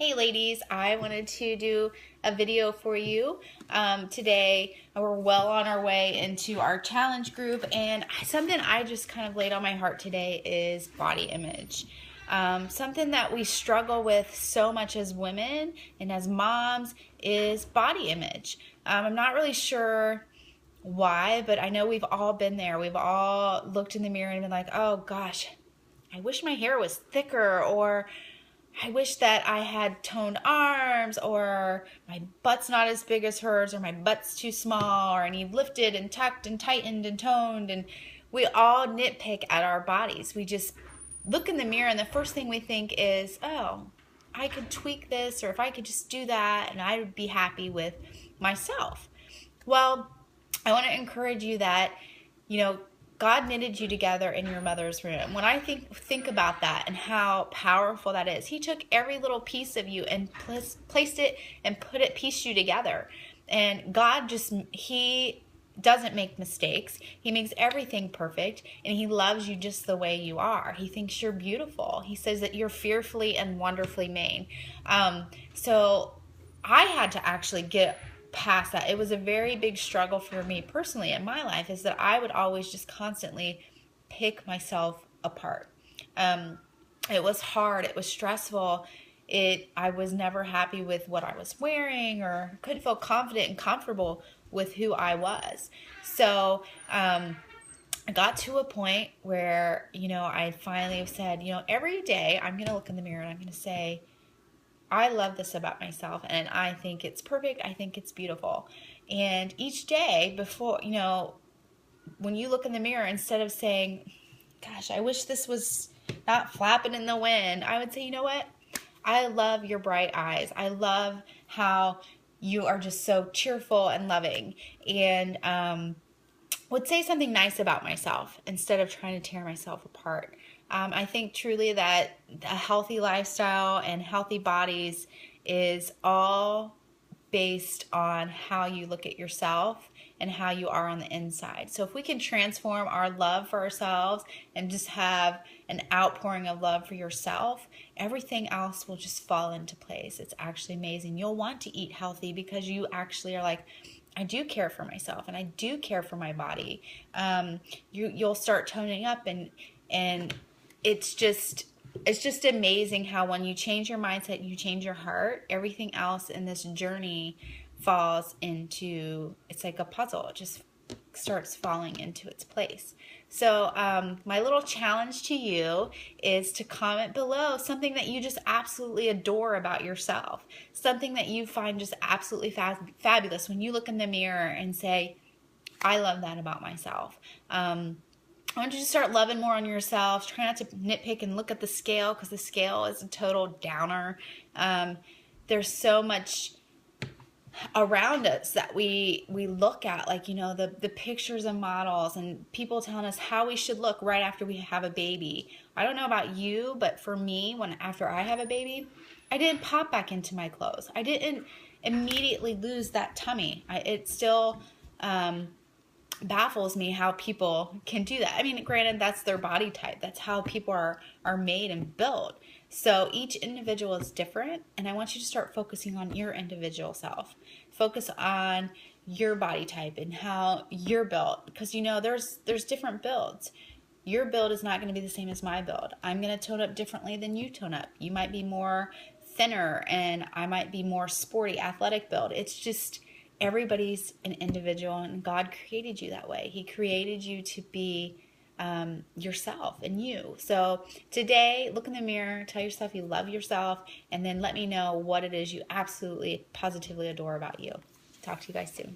Hey ladies, I wanted to do a video for you today. We're well on our way into our challenge group, and something I just kind of laid on my heart today is body image. Something that we struggle with so much as women and as moms is body image. I'm not really sure why, but I know we've all been there. We've all looked in the mirror and been like, oh gosh, I wish my hair was thicker, or I wish that I had toned arms, or my butt's not as big as hers, or my butt's too small, or I need lifted and tucked and tightened and toned. And we all nitpick at our bodies. We just look in the mirror and the first thing we think is, oh, I could tweak this, or if I could just do that and I would be happy with myself. Well, I want to encourage you that, God knitted you together in your mother's womb. When I think about that and how powerful that is, He took every little piece of you and placed it and pieced you together. And God He doesn't make mistakes. He makes everything perfect, and He loves you just the way you are. He thinks you're beautiful. He says that you're fearfully and wonderfully made. So I had to actually get past that. It was a very big struggle for me personally in my life, is that I would always just constantly pick myself apart. It was hard. It was stressful. I was never happy with what I was wearing, or couldn't feel confident and comfortable with who I was. So I got to a point where, I finally said, every day I'm going to look in the mirror and I'm going to say, I love this about myself, and I think it's perfect. I think it's beautiful. And each day before, when you look in the mirror, instead of saying, gosh, I wish this was not flapping in the wind, I would say, you know what? I love your bright eyes. I love how you are just so cheerful and loving. And would say something nice about myself instead of trying to tear myself apart. I think truly that a healthy lifestyle and healthy bodies is all based on how you look at yourself and how you are on the inside. So if we can transform our love for ourselves and just have an outpouring of love for yourself, everything else will just fall into place. It's actually amazing. You'll want to eat healthy because you actually are like, I do care for myself and I do care for my body. You'll start toning up, and it's just amazing how when you change your mindset, you change your heart, everything else in this journey falls into, it's like a puzzle. It just starts falling into its place. So my little challenge to you is to comment below something that you just absolutely adore about yourself, something that you find just absolutely fabulous when you look in the mirror and say, I love that about myself. I want you to start loving more on yourself. Try not to nitpick and look at the scale, because the scale is a total downer. There's so much around us that we look at, like, the pictures of models and people telling us how we should look right after we have a baby. I don't know about you, but for me, after I have a baby, I didn't pop back into my clothes. I didn't immediately lose that tummy. It still baffles me how people can do that. I mean, granted, that's their body type. That's how people are made and built. So each individual is different, and I want you to start focusing on your individual self. Focus on your body type and how you're built, because there's different builds. Your build is not going to be the same as my build. I'm going to tone up differently than you tone up. You might be more thinner, and I might be more sporty, athletic build. It's just everybody's an individual, and God created you that way. He created you to be yourself and you. So today, look in the mirror, tell yourself you love yourself, and then let me know what it is you absolutely, positively adore about you. Talk to you guys soon.